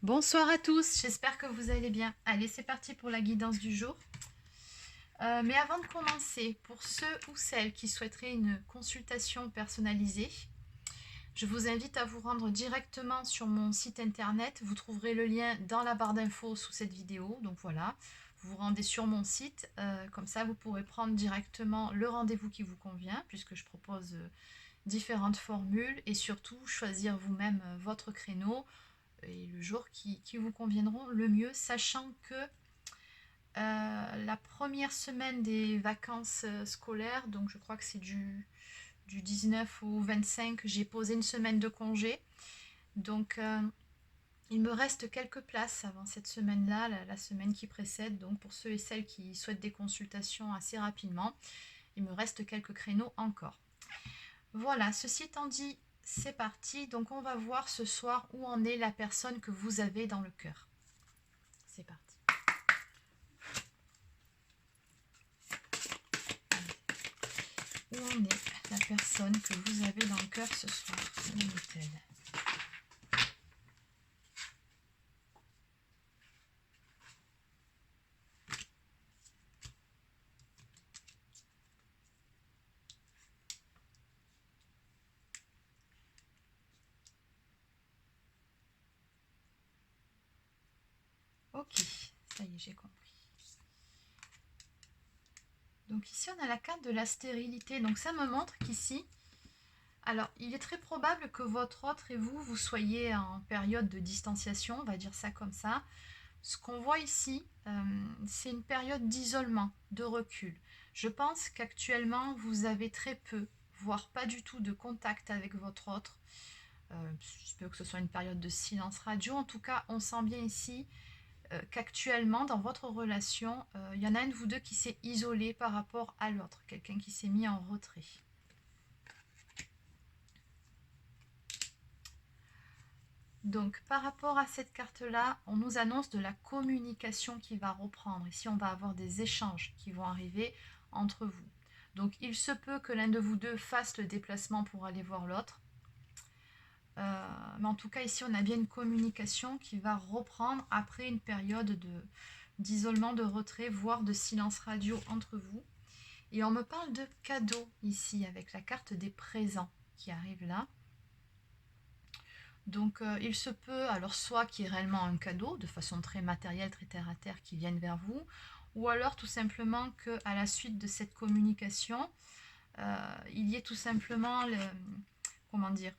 Bonsoir à tous, j'espère que vous allez bien. Allez, c'est parti pour la guidance du jour. Mais avant de commencer, pour ceux ou celles qui souhaiteraient une consultation personnalisée, je vous invite à vous rendre directement sur mon site internet. Vous trouverez le lien dans la barre d'infos sous cette vidéo. Donc voilà, vous vous rendez sur mon site. Comme ça, vous pourrez prendre directement le rendez-vous qui vous convient, puisque je propose différentes formules et surtout choisir vous-même votre créneau et le jour qui vous conviendront le mieux, sachant que la première semaine des vacances scolaires, donc je crois que c'est du 19 au 25, j'ai posé une semaine de congé. Donc il me reste quelques places avant cette semaine-là, la semaine qui précède. Donc pour ceux et celles qui souhaitent des consultations assez rapidement, il me reste quelques créneaux encore. Voilà, ceci étant dit, c'est parti. Donc on va voir ce soir où en est la personne que vous avez dans le cœur. C'est parti. Où en est la personne que vous avez dans le cœur ce soir? Où en est-elle? Ok, ça y est, j'ai compris. Donc ici, on a la carte de la stérilité. Donc ça me montre qu'ici, alors il est très probable que votre autre et vous, vous soyez en période de distanciation, on va dire ça comme ça. Ce qu'on voit ici, c'est une période d'isolement, de recul. Je pense qu'actuellement, vous avez très peu, voire pas du tout de contact avec votre autre. Je peux que ce soit une période de silence radio. En tout cas, on sent bien ici qu'actuellement, dans votre relation, il y en a un de vous deux qui s'est isolé par rapport à l'autre, quelqu'un qui s'est mis en retrait. Donc, par rapport à cette carte-là, on nous annonce de la communication qui va reprendre. Ici, on va avoir des échanges qui vont arriver entre vous. Donc, il se peut que l'un de vous deux fasse le déplacement pour aller voir l'autre. Mais en tout cas, ici, on a bien une communication qui va reprendre après une période d'isolement, de retrait, voire de silence radio entre vous. Et on me parle de cadeaux ici, avec la carte des présents qui arrive là. Donc il se peut, alors soit qu'il y ait réellement un cadeau, de façon très matérielle, très terre à terre, qui vienne vers vous, ou alors tout simplement qu'à la suite de cette communication, il y ait tout simplement, comment dire,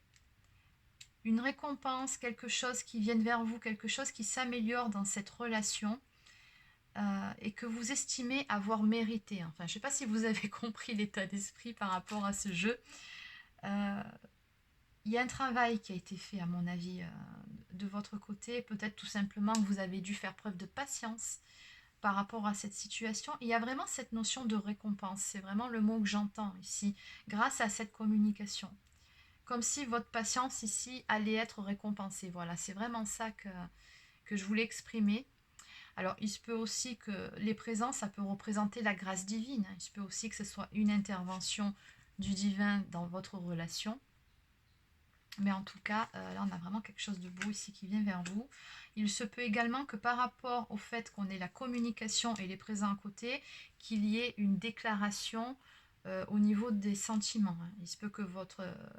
une récompense, quelque chose qui vienne vers vous, quelque chose qui s'améliore dans cette relation et que vous estimez avoir mérité. Enfin, je ne sais pas si vous avez compris l'état d'esprit par rapport à ce jeu. Euh, il y a un travail qui a été fait, à mon avis, de votre côté. Peut-être tout simplement que vous avez dû faire preuve de patience par rapport à cette situation. Il y a vraiment cette notion de récompense. C'est vraiment le mot que j'entends ici, grâce à cette communication. Comme si votre patience ici allait être récompensée. Voilà, c'est vraiment ça que je voulais exprimer. Alors, il se peut aussi que les présents, ça peut représenter la grâce divine. Il se peut aussi que ce soit une intervention du divin dans votre relation. Mais en tout cas, là, on a vraiment quelque chose de beau ici qui vient vers vous. Il se peut également que par rapport au fait qu'on ait la communication et les présents à côté, qu'il y ait une déclaration au niveau des sentiments. Il se peut que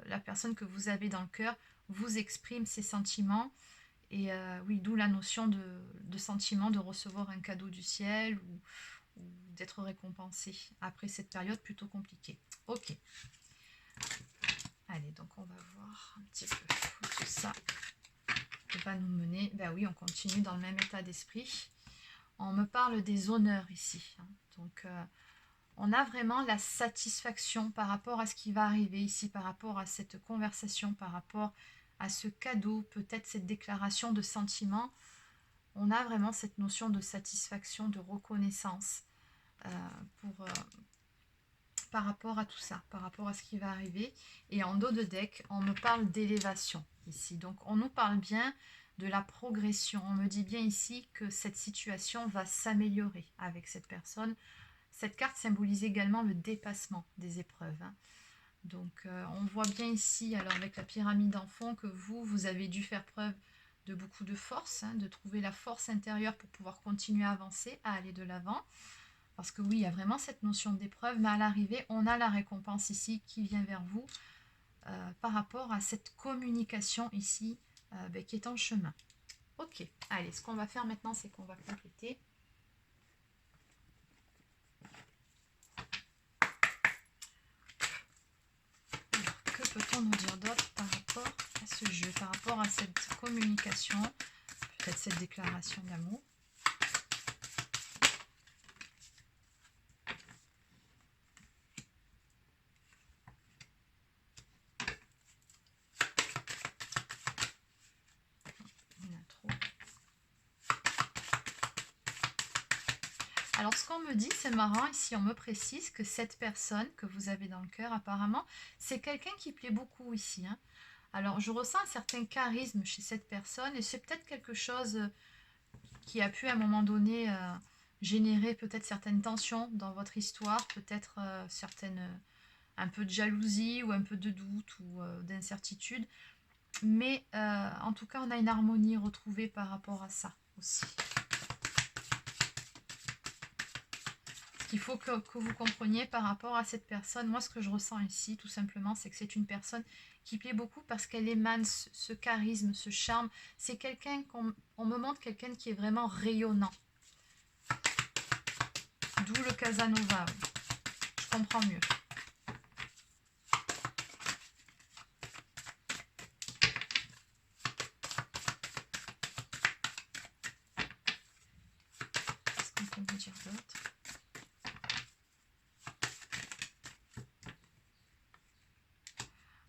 la personne que vous avez dans le cœur vous exprime ses sentiments. Et oui, d'où la notion de sentiment, de recevoir un cadeau du ciel ou d'être récompensé après cette période plutôt compliquée. Ok. Allez, donc on va voir un petit peu où tout ça va nous mener. Ben oui, on continue dans le même état d'esprit. On me parle des honneurs ici. Donc, on a vraiment la satisfaction par rapport à ce qui va arriver ici, par rapport à cette conversation, par rapport à ce cadeau, peut-être cette déclaration de sentiment. On a vraiment cette notion de satisfaction, de reconnaissance euh, pour, par rapport à tout ça, par rapport à ce qui va arriver. Et en dos de deck, on me parle d'élévation ici. Donc on nous parle bien de la progression. On me dit bien ici que cette situation va s'améliorer avec cette personne. Cette carte symbolise également le dépassement des épreuves. Donc on voit bien ici, alors avec la pyramide en fond, que vous avez dû faire preuve de beaucoup de force, hein, de trouver la force intérieure pour pouvoir continuer à avancer, à aller de l'avant. Parce que oui, il y a vraiment cette notion d'épreuve, mais à l'arrivée, on a la récompense ici qui vient vers vous par rapport à cette communication ici qui est en chemin. Ok, allez, ce qu'on va faire maintenant, c'est qu'on va compléter. Alors, que peut-on nous dire d'autre par rapport à ce jeu, par rapport à cette communication, peut-être cette déclaration d'amour? Alors, ce qu'on me dit, c'est marrant, ici on me précise que cette personne que vous avez dans le cœur, apparemment, c'est quelqu'un qui plaît beaucoup ici. Hein. Alors, je ressens un certain charisme chez cette personne et c'est peut-être quelque chose qui a pu à un moment donné générer peut-être certaines tensions dans votre histoire, peut-être un peu de jalousie ou un peu de doute ou d'incertitude. Mais en tout cas, on a une harmonie retrouvée par rapport à ça aussi. Il faut que vous compreniez par rapport à cette personne. Moi, ce que je ressens ici, tout simplement, c'est que c'est une personne qui plaît beaucoup parce qu'elle émane ce charisme, ce charme. C'est quelqu'un on me montre quelqu'un qui est vraiment rayonnant. D'où le Casanova. Oui. Je comprends mieux. Qu'est-ce qu'on peut me dire d'autre ?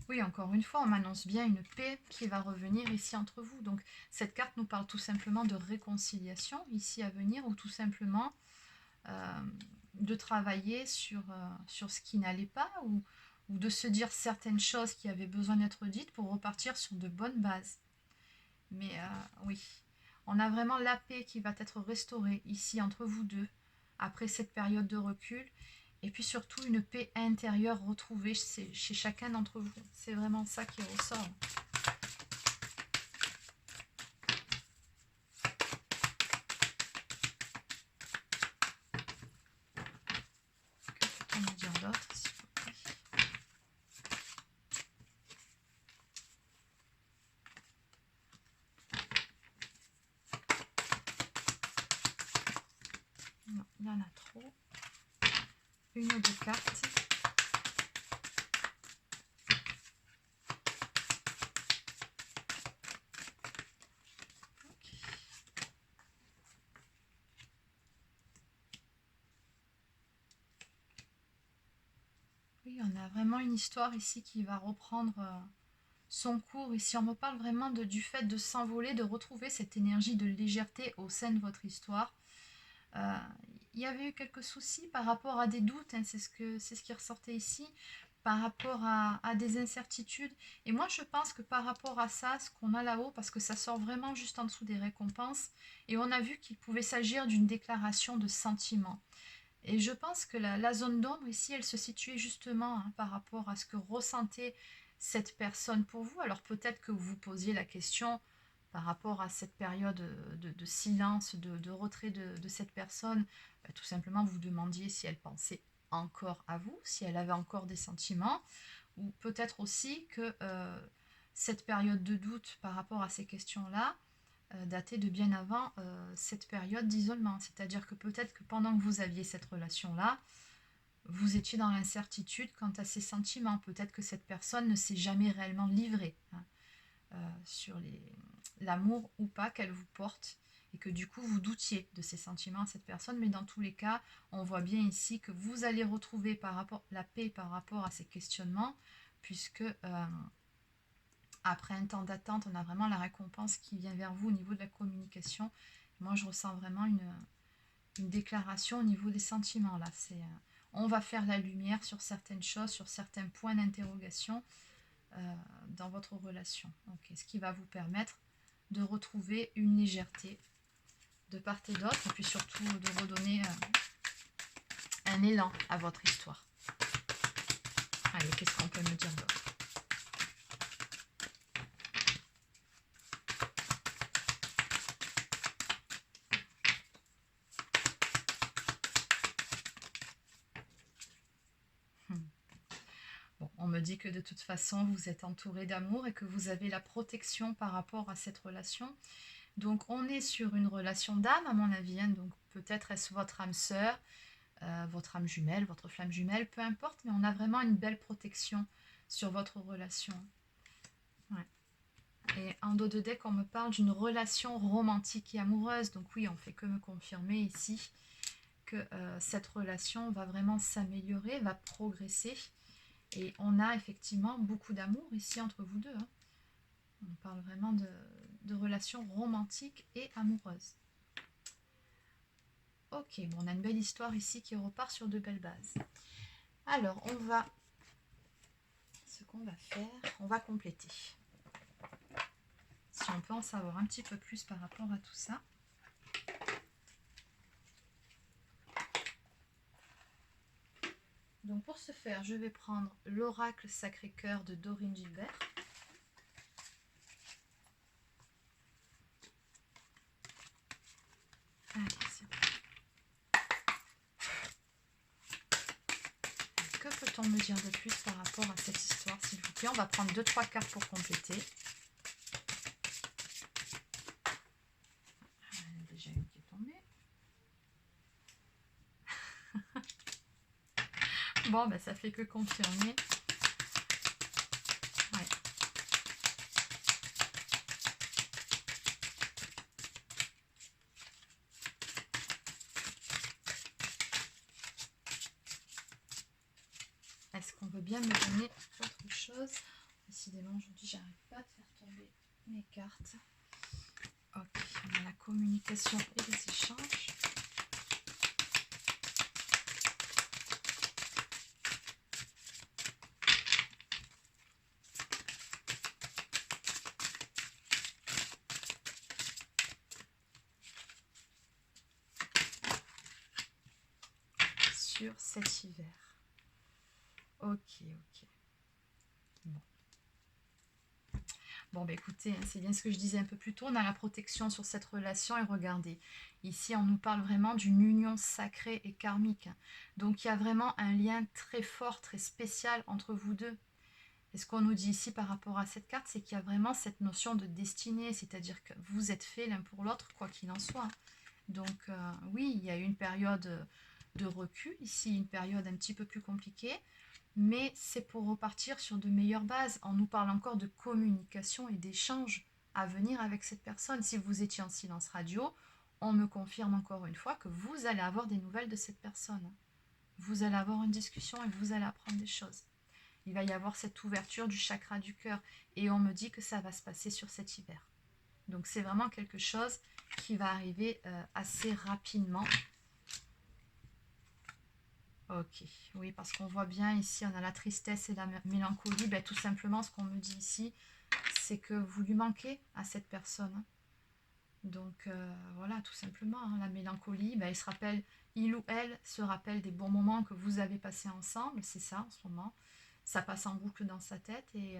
Oui, encore une fois, on m'annonce bien une paix qui va revenir ici entre vous. Donc, cette carte nous parle tout simplement de réconciliation ici à venir ou tout simplement de travailler sur ce qui n'allait pas ou de se dire certaines choses qui avaient besoin d'être dites pour repartir sur de bonnes bases. Mais oui, on a vraiment la paix qui va être restaurée ici entre vous deux après cette période de recul. Et puis surtout une paix intérieure retrouvée chez chacun d'entre vous. C'est vraiment ça qui ressort. Que peut-on nous dire d'autre, s'il vous plaît ? Non, il y en a trop. Une ou deux cartes. Oui, on a vraiment une histoire ici qui va reprendre son cours. Ici, on me parle vraiment du fait de s'envoler, de retrouver cette énergie de légèreté au sein de votre histoire. Il y avait eu quelques soucis par rapport à des doutes, hein, c'est ce qui ressortait ici, par rapport à des incertitudes. Et moi, je pense que par rapport à ça, ce qu'on a là-haut, parce que ça sort vraiment juste en dessous des récompenses, et on a vu qu'il pouvait s'agir d'une déclaration de sentiment. Et je pense que la zone d'ombre ici, elle se situait justement par rapport à ce que ressentait cette personne pour vous. Alors peut-être que vous vous posiez la question par rapport à cette période de silence, de retrait de cette personne. Tout simplement, vous vous demandiez si elle pensait encore à vous, si elle avait encore des sentiments, ou peut-être aussi que cette période de doute par rapport à ces questions-là, daté de bien avant cette période d'isolement. C'est-à-dire que peut-être que pendant que vous aviez cette relation-là, vous étiez dans l'incertitude quant à ses sentiments. Peut-être que cette personne ne s'est jamais réellement livrée sur l'amour ou pas qu'elle vous porte et que du coup vous doutiez de ses sentiments à cette personne. Mais dans tous les cas, on voit bien ici que vous allez retrouver la paix par rapport à ces questionnements puisque après un temps d'attente, on a vraiment la récompense qui vient vers vous au niveau de la communication. Moi, je ressens vraiment une déclaration au niveau des sentiments. Là, on va faire la lumière sur certaines choses, sur certains points d'interrogation dans votre relation. Okay. Ce qui va vous permettre de retrouver une légèreté de part et d'autre, et puis surtout de redonner un élan à votre histoire. Allez, qu'est-ce qu'on peut me dire d'autre ? me dit que de toute façon, vous êtes entouré d'amour et que vous avez la protection par rapport à cette relation. Donc, on est sur une relation d'âme, à mon avis. Hein. Donc, peut-être est-ce votre âme sœur, votre âme jumelle, votre flamme jumelle, peu importe. Mais on a vraiment une belle protection sur votre relation. Ouais. Et en dos de deck, on me parle d'une relation romantique et amoureuse. Donc oui, on fait que me confirmer ici que cette relation va vraiment s'améliorer, va progresser. Et on a effectivement beaucoup d'amour ici entre vous deux. Hein. On parle vraiment de relations romantiques et amoureuses. Ok, bon, on a une belle histoire ici qui repart sur de belles bases. Alors, ce qu'on va faire, on va compléter. Si on peut en savoir un petit peu plus par rapport à tout ça. Donc pour ce faire, je vais prendre l'oracle Sacré-Cœur de Dorine Gilbert. Allez, c'est bon. Que peut-on me dire de plus par rapport à cette histoire, s'il vous plaît? On va prendre 2-3 cartes pour compléter. Il y en a déjà une qui est tombée. Bon, ben ça fait que confirmer. Ouais. Est-ce qu'on veut bien me donner autre chose? Décidément, aujourd'hui, j'arrive pas à faire tomber mes cartes. Ok, on a la communication et les échanges. Sur cet hiver. Ok, ok. Bon. Bon, bah écoutez, c'est bien ce que je disais un peu plus tôt, on a la protection sur cette relation et regardez, ici on nous parle vraiment d'une union sacrée et karmique. Donc il y a vraiment un lien très fort, très spécial entre vous deux. Et ce qu'on nous dit ici par rapport à cette carte, c'est qu'il y a vraiment cette notion de destinée, c'est-à-dire que vous êtes faits l'un pour l'autre, quoi qu'il en soit. Donc oui, il y a eu une période de recul, ici une période un petit peu plus compliquée, mais c'est pour repartir sur de meilleures bases. On nous parle encore de communication et d'échange à venir avec cette personne. Si vous étiez en silence radio, on me confirme encore une fois que vous allez avoir des nouvelles de cette personne. Vous allez avoir une discussion et vous allez apprendre des choses. Il va y avoir cette ouverture du chakra du cœur et on me dit que ça va se passer sur cet hiver. Donc c'est vraiment quelque chose qui va arriver assez rapidement. Ok, oui, parce qu'on voit bien ici, on a la tristesse et la mélancolie. Ben, tout simplement, ce qu'on me dit ici, c'est que vous lui manquez à cette personne. Donc voilà, tout simplement, hein, la mélancolie, ben, il ou elle se rappelle des bons moments que vous avez passés ensemble, c'est ça en ce moment. Ça passe en boucle dans sa tête et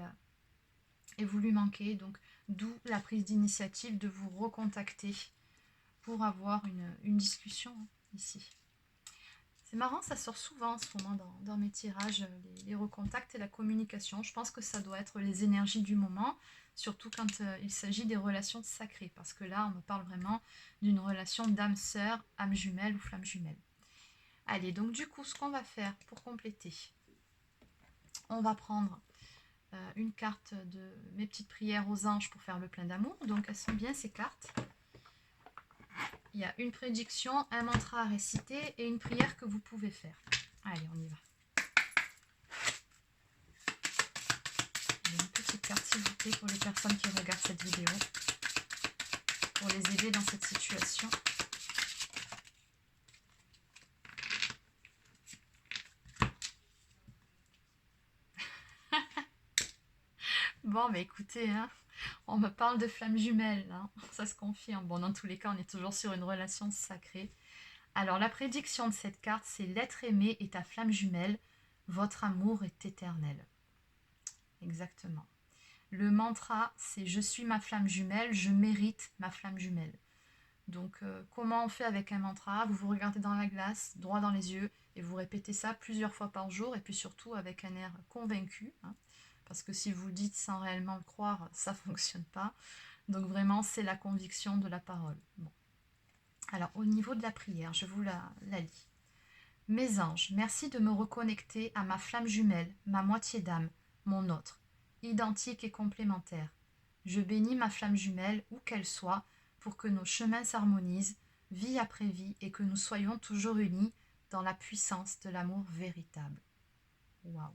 vous lui manquez. Donc d'où la prise d'initiative de vous recontacter pour avoir une discussion hein, ici. C'est marrant, ça sort souvent en ce moment dans mes tirages, les recontacts et la communication. Je pense que ça doit être les énergies du moment, surtout quand il s'agit des relations sacrées, parce que là, on me parle vraiment d'une relation d'âme-sœur, âme jumelle ou flamme jumelle. Allez, donc du coup, ce qu'on va faire pour compléter, on va prendre une carte de mes petites prières aux anges pour faire le plein d'amour. Donc, elles sont bien ces cartes. Il y a une prédiction, un mantra à réciter et une prière que vous pouvez faire. Allez, on y va. Une petite carte, s'il vous plaît, pour les personnes qui regardent cette vidéo. Pour les aider dans cette situation. Bon, bah écoutez, hein, on me parle de flamme jumelle, hein, ça se confirme. Bon, dans tous les cas, on est toujours sur une relation sacrée. Alors, la prédiction de cette carte, c'est l'être aimé est ta flamme jumelle, votre amour est éternel. Exactement. Le mantra, c'est je suis ma flamme jumelle, je mérite ma flamme jumelle. Donc, comment on fait avec un mantra? Vous vous regardez dans la glace, droit dans les yeux, et vous répétez ça plusieurs fois par jour, et puis surtout avec un air convaincu, hein, parce que si vous le dites sans réellement le croire, ça ne fonctionne pas. Donc vraiment, c'est la conviction de la parole. Bon. Alors, au niveau de la prière, je vous la lis. Mes anges, merci de me reconnecter à ma flamme jumelle, ma moitié d'âme, mon autre, identique et complémentaire. Je bénis ma flamme jumelle, où qu'elle soit, pour que nos chemins s'harmonisent, vie après vie, et que nous soyons toujours unis dans la puissance de l'amour véritable. Waouh!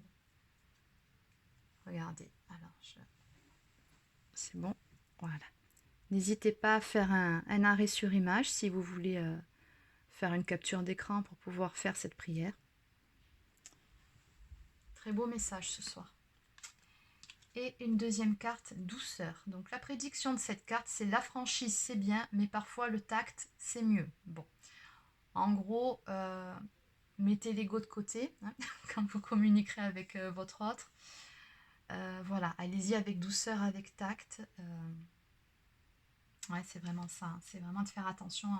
Regardez, c'est bon, voilà. N'hésitez pas à faire un arrêt sur image si vous voulez faire une capture d'écran pour pouvoir faire cette prière. Très beau message ce soir. Et une deuxième carte, douceur. Donc la prédiction de cette carte, c'est la franchise, c'est bien, mais parfois le tact, c'est mieux. Bon, en gros, mettez l'ego de côté hein, quand vous communiquerez avec votre autre. Voilà, allez-y avec douceur, avec tact. Ouais, c'est vraiment ça. Hein. C'est vraiment de faire attention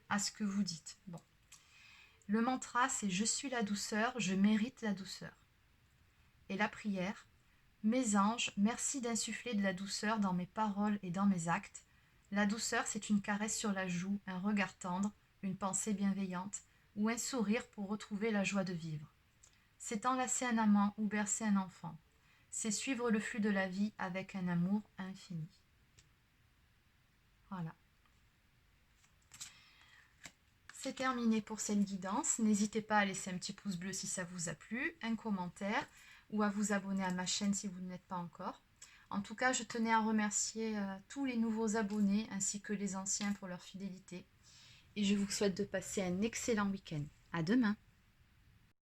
à ce que vous dites. Bon. Le mantra, c'est « Je suis la douceur, je mérite la douceur ». Et la prière, « Mes anges, merci d'insuffler de la douceur dans mes paroles et dans mes actes. La douceur, c'est une caresse sur la joue, un regard tendre, une pensée bienveillante ou un sourire pour retrouver la joie de vivre. C'est enlacer un amant ou bercer un enfant. C'est suivre le flux de la vie avec un amour infini. » Voilà. C'est terminé pour cette guidance. N'hésitez pas à laisser un petit pouce bleu si ça vous a plu, un commentaire ou à vous abonner à ma chaîne si vous ne l'êtes pas encore. En tout cas, je tenais à remercier tous les nouveaux abonnés ainsi que les anciens pour leur fidélité. Et je vous souhaite de passer un excellent week-end. À demain!